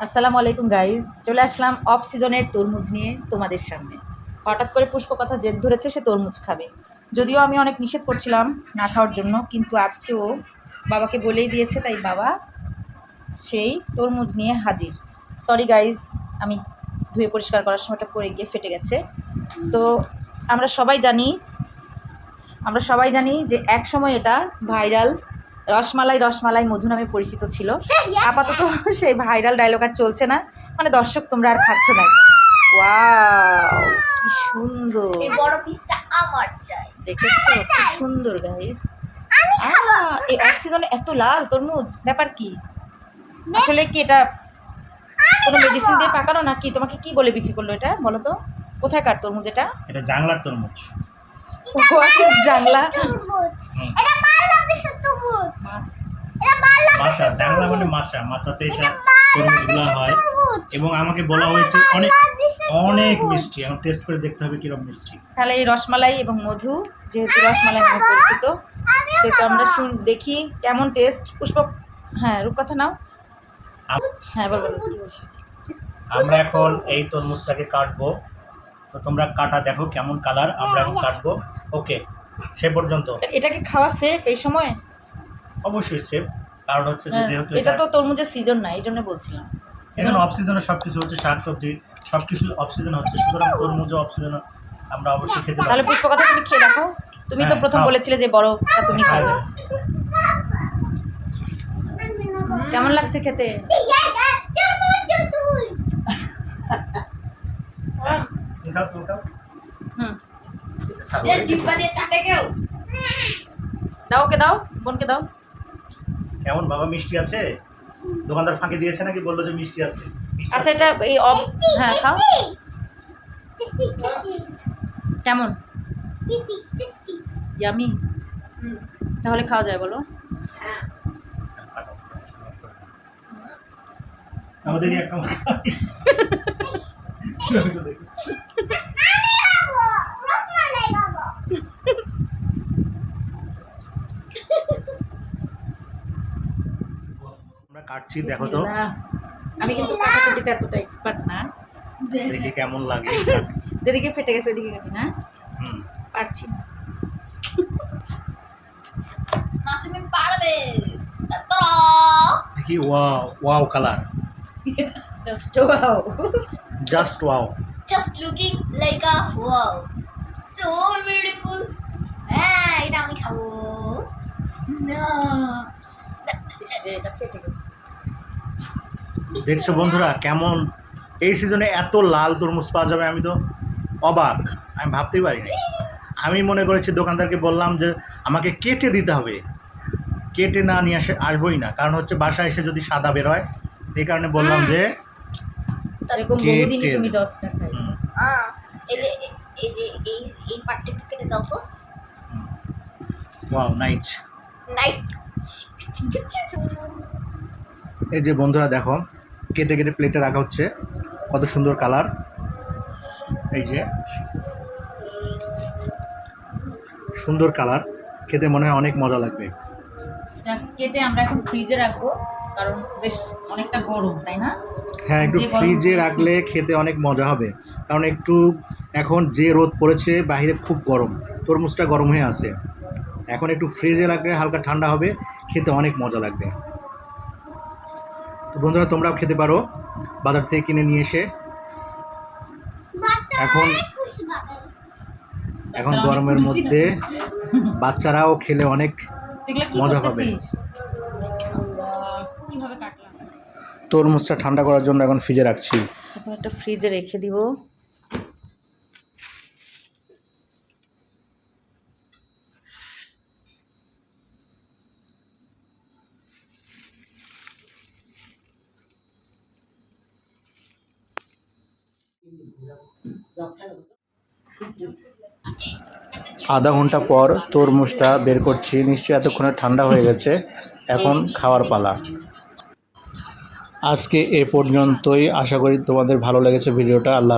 আসসালামু আলাইকুম গাইজ, চলে আসলাম অফ সিজনের তরমুজ নিয়ে তোমাদের সামনে। হঠাৎ করে পুষ্প কথা জেদ ধরেছে সে তরমুজ খাবে। যদিও আমি অনেক নিষেধ করছিলাম না খাওয়ার জন্য, কিন্তু আজকেও বাবাকে বলেই দিয়েছে, তাই বাবা সেই তরমুজ নিয়ে হাজির। সরি গাইজ, আমি ধুয়ে পরিষ্কার করার সময়টা পড়ে গিয়ে ফেটে গেছে। তো আমরা সবাই জানি যে এক সময় এটা ভাইরাল রসমালাই রসমালাই মধু নামে পরিচিত ছিল। আপাতত সেই ভাইরাল ডায়লগ আর চলছে না, মানে দর্শক তোমরা আর খাচ্ছ না। ওয়াও, কি সুন্দর! এই বড় পিসটা আমার চাই। দেখেছো কি সুন্দর গাইস? এই অক্সিজনে এত লাল তরমুজ, ব্যাপার কি? আসলে কি এটা কোনো মেডিসিন দিয়ে পাকানো নাকি? তোমাকে কি বলে বিক্রি করলো এটা বলো তো? কোথাকার তরমুজ এটা? এটা জাংলার তরমুজ। জাংলা? এটা বাংলাদেশের তরমুজ। এটা মাছা, জাংলা মানে মাছা, মাছাতে এটা তরমুজগুলো হয়। এবং আমাকে বলা হয়েছে অনেক অনেক মিষ্টি, এখন টেস্ট করে দেখতে হবে কিরকম মিষ্টি। তাহলে এই রসমালাই এবং মধু, যেহেতু রসমালাই নামে পরিচিত, সেটা আমরা দেখি কেমন টেস্ট। পুষ্প, হ্যাঁ রূপকথা নাও। হ্যাঁ বলো। আমরা এখন এই তরমুজটাকে কাটবো, তো তোমরা কাটা দেখো কেমন কালার। আমরা এখন কাটবো, ওকে? সে পর্যন্ত এটা কি খাওয়া সেফ এই সময়? অবশ্যই সেফ, কারণ হচ্ছে যে যেহেতু এটা তো তরমুজের সিজন না, এই জন্য বলছিলাম। এখন অফ সিজনে সবকিছু হচ্ছে, শাকসবজি সবকিছু অফ সিজন হচ্ছে, সুতরাং তরমুজও অফ সিজন আমরা অবশ্যই খেতে পারি। তাহলে পুষ্প কথা তুমি খেয়ে দেখো। তুমি তো প্রথম বলেছিলে যে বড়টা তুমি খাবে। কেমন লাগছে খেতে? দাও, ওকে দাও, বোনকে দাও। কেমন বাবা, মিষ্টি আছে? দোকানদার ফাঁকি দিয়েছে নাকি বললো যে মিষ্টি আছে? আচ্ছা, এটা এই হ্যাঁ খাও। কেমন? ইয়ামি? তাহলে খাওয়া যায় বলো? আমাদের একটা আমরা কাটছি, দেখো তো আমি কিন্তু কাটাকুটিতে এতটা এক্সপার্ট না। দেখি কেমন লাগে। যেদিকে ফেটে গেছে ওইদিকে কাটি না, হুম, পারছি না। মা তুমি পারবে। দেখি। Wow, wow colour, just wow. Just wow. Just looking like a wow. So beautiful. হ্যাঁ, এটা আমি খাবো। না। এটা ফেটে গেছে। দেখছো বন্ধুরা কেমন এই সিজনে এত লাল তরমুজ পাওয়া যাবে, আমি তো অবাক, আমি ভাবতেই পারিনি। আমি মনে করেছি, দোকানদারকে বললাম যে আমাকে কেটে দিতে হবে, কেটে না নিয়ে আসবোই না, কারণ হচ্ছে বাসায় এসে যদি সাদা বের হয়, এই কারণে বললাম যে এরকম বহুদিনই তুমি 10টা খাইছো। এই যে এই যে এই এই পার্টটা একটু কেটে দাও তো। Wow, nice. নাইস। এই যে বন্ধুরা দেখো, কেটে কেটে প্লেটে রাখা হচ্ছে, কত সুন্দর কালার। এই যে সুন্দর কালার, খেতে মনে হয় অনেক মজা লাগবে। কেটে আমরা এখন ফ্রিজে রাখবো, কারণ বেশ অনেকটা গরম, তাই না? হ্যাঁ, একটু ফ্রিজে রাখলে খেতে অনেক মজা হবে, কারণ একটু এখন যে রোদ পড়েছে বাইরে খুব গরম, তরমুজটা গরম হয়ে আছে। এখন একটু ফ্রিজে রাখলে হালকা ঠান্ডা হবে, খেতে অনেক মজা লাগবে। তো বন্ধুরা তোমরাও খেতে পারো বাজার থেকে কিনে নিয়ে এসে। এখন গরমের মধ্যে বাচ্চারাও খেলে অনেক মজা পাবে। কিভাবে কাটলাম? তরমুজটা ঠান্ডা করার জন্য এখন ফ্রিজে রাখছি। এখন একটা ফ্রিজে রেখে দিব। আধা ঘন্টা পর তরমুজটা বের করছি, নিশ্চয়ই এতক্ষণে ঠান্ডা হয়ে গেছে, এখন খাওয়ার পালা। আজকে এ পর্যন্তই, আশা করি তোমাদের ভালো লেগেছে ভিডিওটা। আল্লাহ।